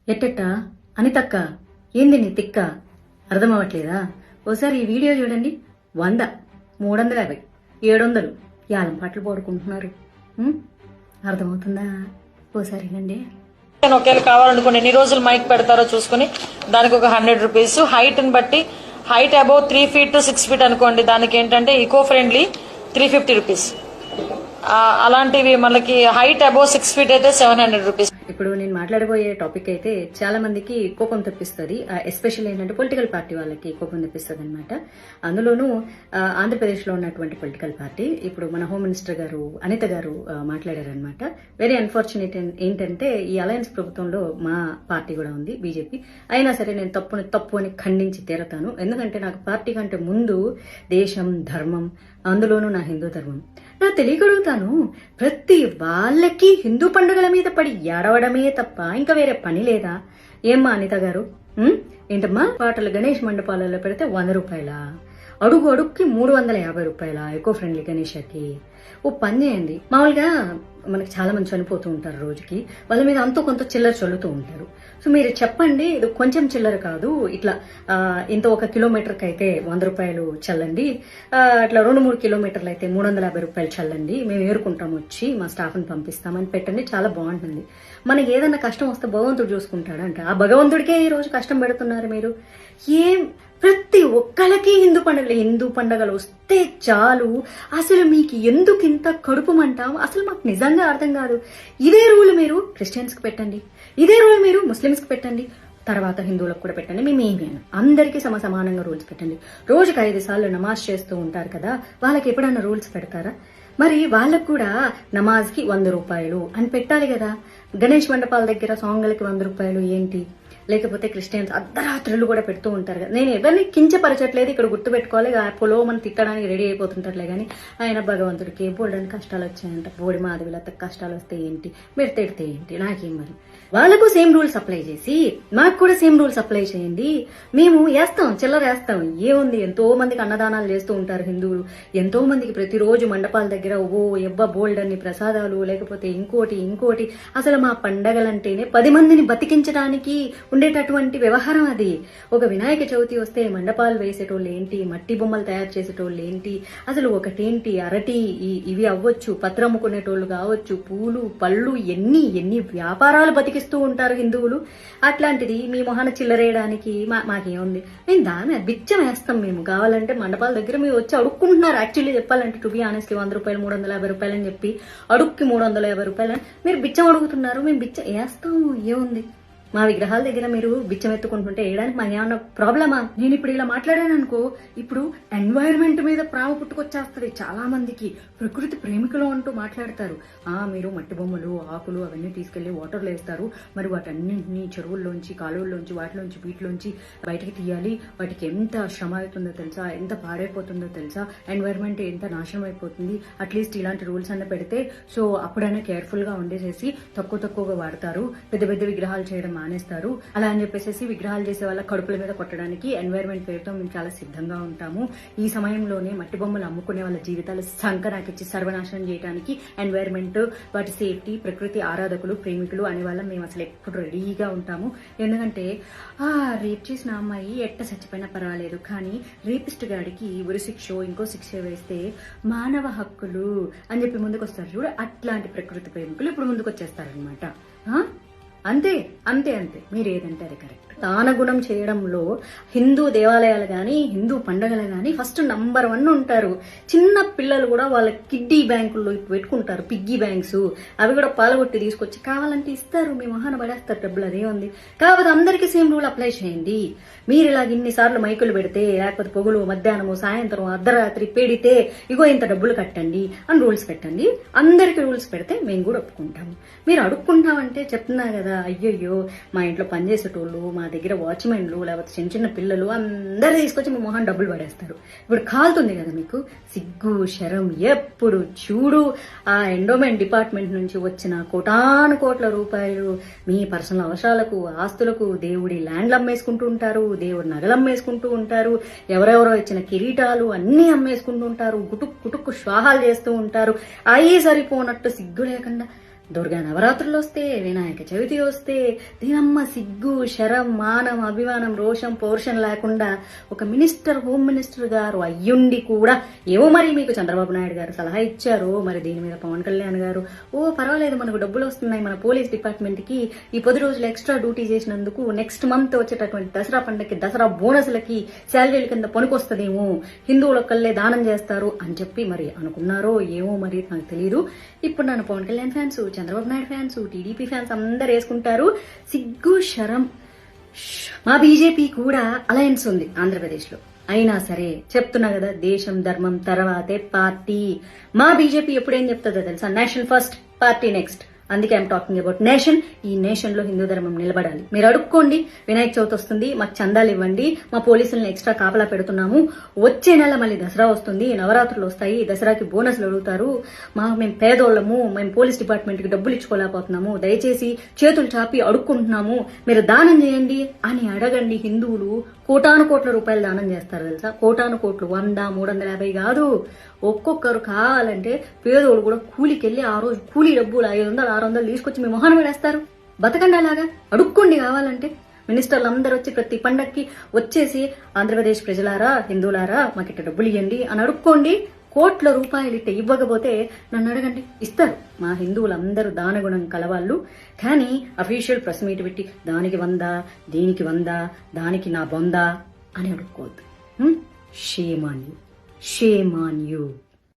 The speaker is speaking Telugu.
ఎట్టెట్టా అనితక్క ఏంది నీ తిక్క అర్థమవట్లేదా? ఓసారి ఈ వీడియో చూడండి. 100, 350, 700 యాలం పాటలు పాడుకుంటున్నారు. అర్థమవుతుందా? ఓసారి వినండి. ఒకేలా కావాలనుకోండి ఎన్ని రోజులు మైక్ పెడతారో చూసుకుని దానికి ఒక 100 రూపీస్. హైట్ ని బట్టి height above 3 feet to 6 feet అనుకోండి, దానికి ఏంటంటే ఈకో ఫ్రెండ్లీ 350 రూపీస్. అలాంటివి మనకి హైట్ అబౌవ్ 6 feet అయితే 700 రూపీస్. ఇప్పుడు నేను మాట్లాడబోయే టాపిక్ అయితే చాలా మందికి కోపం తెప్పిస్తుంది. ఎస్పెషల్లీ ఏంటంటే పొలిటికల్ పార్టీ వాళ్ళకి కోపం తెప్పిస్తుంది అనమాట. అందులోనూ ఆంధ్రప్రదేశ్ లో ఉన్నటువంటి పొలిటికల్ పార్టీ. ఇప్పుడు మన హోమ్ మినిస్టర్ గారు అనిత గారు మాట్లాడారనమాట. వెరీ అన్ఫార్చునేట్ ఏంటంటే ఈ అలయన్స్ ప్రభుత్వంలో మా పార్టీ కూడా ఉంది, బీజేపీ. అయినా సరే నేను తప్పు అని ఖండించి తీరతాను. ఎందుకంటే నాకు పార్టీ కంటే ముందు దేశం, ధర్మం, అందులోనూ నా హిందూ ధర్మం. నా తెలియగలుగుతాను. ప్రతి వాళ్ళకి హిందూ పండుగల మీద పడి ఏడవడమే తప్ప ఇంకా వేరే పని లేదా? ఏమ్మా అనిత గారు, ఏంటమ్మా పాటలు గణేష్ మండపాలలో పెడితే 100 రూపాయల, అడుగు అడుగుకి 350 రూపాయల ఎకో ఫ్రెండ్లీ గణేషకి. ఓ పని చేయండి. మామూలుగా మనకి చాలా మంది చనిపోతూ ఉంటారు రోజుకి, వాళ్ళ మీద అంతో కొంత చిల్లర చల్లుతూ ఉంటారు. సో మీరు చెప్పండి, ఇది కొంచెం చిల్లర కాదు, ఇట్లా ఇంత 1 కిలోమీటర్కి అయితే 100 రూపాయలు చల్లండి, అట్లా 2-3 కిలోమీటర్లు అయితే 350 రూపాయలు చల్లండి, మేము ఏరుకుంటాం, వచ్చి మా స్టాఫ్ని పంపిస్తామని పెట్టండి. చాలా బాగుంటుంది. మనకి ఏదన్నా కష్టం వస్తే భగవంతుడు చూసుకుంటాడంట. ఆ భగవంతుడికే ఈ రోజు కష్టం పెడుతున్నారు మీరు. ఏం ప్రతి ఒక్కళ్ళకి హిందూ పండుగలు వస్తే చాలు. అసలు మీకు ఎందుకు ఇంత కడుపుమంట? అసలు మాకు నిజంగా అర్థం కాదు. ఇదే రూల్ మీరు క్రిస్టియన్స్ కి పెట్టండి, ఇదే రూల్ మీరు ముస్లిమ్స్ కి పెట్టండి, తర్వాత హిందువులకు కూడా పెట్టండి. మేమేమి అందరికీ సమానంగా రూల్స్ పెట్టండి. రోజుకి 5 సార్లు నమాజ్ చేస్తూ ఉంటారు కదా, వాళ్ళకి ఎప్పుడన్నా రూల్స్ పెడతారా? మరి వాళ్ళకు కూడా నమాజ్ కి 100 రూపాయలు అని పెట్టాలి కదా. గణేష్ మండపాల దగ్గర సాంగ్లకి 100 రూపాయలు ఏంటి? లేకపోతే క్రిస్టియన్స్ అర్ధరాత్రులు కూడా పెడుతూ ఉంటారు కదా. నేను ఎవరిని కించపరచట్లేదు, ఇక్కడ గుర్తుపెట్టుకోవాలి. పొలో మనం తిట్టడానికి రెడీ అయిపోతుంటారులే కానీ ఆయన భగవంతుడికి బోల్డని కష్టాలు వచ్చాయంట. బోడి మాధవిలత కష్టాలు వస్తే ఏంటి, మీరు తిడితే ఏంటి, నాకేం మరి. వాళ్ళకు సేమ్ రూల్స్ అప్లై చేసి మాకు కూడా సేమ్ రూల్స్ అప్లై చేయండి. మేము వేస్తాం, చిల్లర వేస్తాం. ఏముంది, ఎంతో మందికి అన్నదానాలు చేస్తూ ఉంటారు హిందువులు. ఎంతో మందికి ప్రతిరోజు మండపాల దగ్గర బోల్డ్ అన్ని ప్రసాదాలు, లేకపోతే ఇంకోటి. అసలు మా పండగలంటేనే 10 మందిని బతికించడానికి ఉండేటటువంటి వ్యవహారం అది. ఒక వినాయక చవితి వస్తే మండపాలు వేసేటోళ్ళు ఏంటి, మట్టి బొమ్మలు తయారు చేసేటోళ్ళు ఏంటి, అసలు ఒకటేంటి అరటి ఇవి అవ్వచ్చు, పత్రం అమ్ముకునేటోళ్ళు కావచ్చు, పూలు పళ్ళు, ఎన్ని వ్యాపారాలు బతికిస్తూ ఉంటారు హిందువులు. అట్లాంటిది మీ మొహాన చిల్లరేయడానికి మాకేముంది? మేము దాని బిచ్చం వేస్తాం. మేము కావాలంటే మండపాల దగ్గర మీరు వచ్చి అడుక్కుంటున్నారు. యాక్చువల్లీ చెప్పాలంటే టు బి ఆనెస్ట్లీ 100 రూపాయలు 350 రూపాయలు అని చెప్పి అడుక్కి 350 రూపాయలు మీరు బిచ్చం అడుగుతున్నారు. మేము బిచ్చం వేస్తాము. ఏముంది, మా విగ్రహాల దగ్గర మీరు బిచ్చం ఎత్తుకుంటుంటే వేయడానికి మాకు ఏమన్నా ప్రాబ్లమా? నేను ఇప్పుడు ఇలా మాట్లాడాను అనుకో, ఇప్పుడు ఎన్వైరన్మెంట్ మీద ప్రేమ పుట్టుకొచ్చేస్తుంది చాలా మందికి. ప్రకృతి ప్రేమికులు అంటూ మాట్లాడతారు. మీరు మట్టి బొమ్మలు, ఆకులు అవన్నీ తీసుకెళ్లి వాటర్లో వేస్తారు, మరి వాటన్నింటినీ చెరువుల్లోంచి, కాలువల్లోంచి, వీటిలోంచి బయటకి తీయాలి. వాటికి ఎంత శ్రమ అవుతుందో తెలుసా, ఎంత పాడైపోతుందో తెలుసా, ఎన్వైరన్మెంట్ ఎంత నాశనం అయిపోతుంది. అట్లీస్ట్ ఇలాంటి రూల్స్ అన్న పెడితే సో అప్పుడైనా కేర్ఫుల్ గా ఉండేసేసి తక్కువగా వాడతారు, పెద్ద విగ్రహాలు చేయడం మానేస్తారు. అలా అని చెప్పేసి విగ్రహాలు చేసే వాళ్ళ కడుపుల మీద కొట్టడానికి ఎన్వైరన్మెంట్ పేరుతో మేము చాలా సిద్ధంగా ఉంటాము. ఈ సమయంలోనే మట్టి బొమ్మలు అమ్ముకునే వాళ్ళ జీవితాలు సంకరాకిచ్చి సర్వనాశనం చేయడానికి ఎన్వైరన్మెంట్, వాటి సేఫ్టీ, ప్రకృతి ఆరాధకులు, ప్రేమికులు అనే వాళ్ళం మేము అసలు ఎప్పుడు రెడీగా ఉంటాము. ఎందుకంటే రేప్ చేసిన అమ్మాయి ఎట్ట చచ్చిపోయినా పర్వాలేదు, కానీ రేపిస్ట్ గాడికి ఉరి శిక్ష ఇంకో శిక్ష వేస్తే మానవ హక్కులు అని చెప్పి ముందుకు వస్తారు చూడు. అట్లాంటి ప్రకృతి ప్రేమికులు ఇప్పుడు ముందుకు వచ్చేస్తారనమాట. అంతే మీరు ఏదంటే అది కరెక్ట్. దానగుణం చేయడంలో హిందూ దేవాలయాలు గాని, హిందూ పండుగలు గాని ఫస్ట్ నంబర్ 1 ఉంటారు. చిన్న పిల్లలు కూడా వాళ్ళ కిడ్డీ బ్యాంకుల్లో పెట్టుకుంటారు, పిగ్గీ బ్యాంక్స్. అవి కూడా పాలగొట్టి తీసుకొచ్చి కావాలంటే ఇస్తారు, మీ మొహాన పడేస్తారు డబ్బులు. అదేముంది. కాకపోతే అందరికీ సేమ్ రూల్ అప్లై చేయండి. మీరు ఇలాగ ఇన్నిసార్లు మైకులు పెడితే, లేకపోతే పొగులు, మధ్యాహ్నము, సాయంత్రం, అర్ధరాత్రి పెడితే ఇగో ఇంత డబ్బులు కట్టండి అని రూల్స్ పెట్టండి. అందరికి రూల్స్ పెడితే మేము కూడా ఒప్పుకుంటాము. మీరు అడుక్కుంటామంటే చెప్తున్నా కదా, అయ్యయ్యో మా ఇంట్లో పనిచేసేటోళ్ళు, మా దగ్గర వాచ్మెన్లు, లేకపోతే చిన్న పిల్లలు అందరు తీసుకొచ్చి మీ మొహాన్ డబ్బులు పడేస్తారు. ఇప్పుడు కాలుతుంది కదా మీకు. సిగ్గు శరం ఎప్పుడు చూడు. ఆ ఎండోమెంట్ డిపార్ట్మెంట్ నుంచి వచ్చిన కోట్ల రూపాయలు మీ పర్సనల్ అవసరాలకు, ఆస్తులకు, దేవుడి ల్యాండ్లు అమ్మేసుకుంటూ ఉంటారు, దేవుడి నగలు అమ్మేసుకుంటూ ఉంటారు, ఎవరెవరో ఇచ్చిన కిరీటాలు అన్ని అమ్మేసుకుంటూ ఉంటారు, కుటుక్కు శ్వాహాలు చేస్తూ ఉంటారు. అయ్యి సరిపోనట్టు సిగ్గు లేకుండా దుర్గా నవరాత్రులు వస్తే, వినాయక చవితి వస్తే, దీనమ్మ సిగ్గు, శరం, మానం, అభిమానం, రోషం, పౌరుషం లేకుండా ఒక మినిస్టర్, హోమ్ మినిస్టర్ గారు అయ్యుండి కూడా ఏవో మరి మీకు చంద్రబాబు నాయుడు గారు సలహా ఇచ్చారు, మరి దీని మీద పవన్ కళ్యాణ్ గారు పర్వాలేదు మనకు డబ్బులు వస్తున్నాయి మన పోలీస్ డిపార్ట్మెంట్ కి ఈ 10 రోజులు ఎక్స్ట్రా డ్యూటీ చేసినందుకు నెక్స్ట్ మంత్ వచ్చేటటువంటి దసరా పండుగకి, దసరా బోనస్లకి శాలరీల కింద పనికొస్తదేమో, హిందువులొక్కళ్ళే దానం చేస్తారు అని చెప్పి మరి అనుకున్నారో ఏమో మరి నాకు తెలియదు. ఇప్పుడు నన్ను Pawan Kalyan fans, Chandrababu Naidu fans, TDP fans అందరు వేసుకుంటారు. సిగ్గు శరం. మా బీజేపీ కూడా అలయన్స్ ఉంది ఆంధ్రప్రదేశ్ లో. అయినా సరే చెప్తున్నా కదా, దేశం ధర్మం తర్వాతే పార్టీ. మా బీజేపీ ఎప్పుడేం చెప్తుందో తెలుసా? Nation first, party next. అందుకే ఐఎమ్ టాకింగ్ అబౌట్ నేషన్. ఈ నేషన్ లో హిందూ ధర్మం నిలబడాలి. మీరు అడుక్కోండి, వినాయక చవితి వస్తుంది మాకు చందాలు ఇవ్వండి, మా పోలీసులను ఎక్స్ట్రా కాపలా పెడుతున్నాము, వచ్చే నెల మళ్ళీ దసరా వస్తుంది, నవరాత్రులు వస్తాయి, దసరాకి బోనస్లు అడుగుతారు, మేము పేదోళ్ళము, మేము పోలీస్ డిపార్ట్మెంట్ కి డబ్బులు ఇచ్చుకోలేకపోతున్నాము, దయచేసి చేతులు చాపి అడుక్కుంటున్నాము, మీరు దానం చేయండి అని అడగండి. హిందువులు కోటాను కోట్ల రూపాయలు దానం చేస్తారు తెలుసా? కోటాను కోట్లు, 100, 350 కాదు. ఒక్కొక్కరు కావాలంటే పేదోళ్ళు కూడా కూలికెళ్లి ఆ రోజు కూలీ డబ్బులు 500, 600 తీసుకొచ్చి మీ మొహాన్ని వేస్తారు. బతకండి అలాగా, అడుక్కోండి కావాలంటే. మినిస్టర్లు అందరూ వచ్చి ప్రతి పండక్కి వచ్చేసి ఆంధ్రప్రదేశ్ ప్రజలారా, హిందువులారా మాకిట్ట డబ్బులు ఇవ్వండి అని అడుక్కోండి. కోట్ల రూపాయలు ఇట్ట ఇవ్వకపోతే నన్ను అడగండి, ఇస్తారు. మా హిందువులందరూ దానగుణం కలవాళ్ళు. కానీ అఫీషియల్ ప్రెస్ మీట్ పెట్టి దానికి 100, దీనికి 100, దానికి నా 100 అని అడుక్కోవద్దు. Shame on you, shame on you.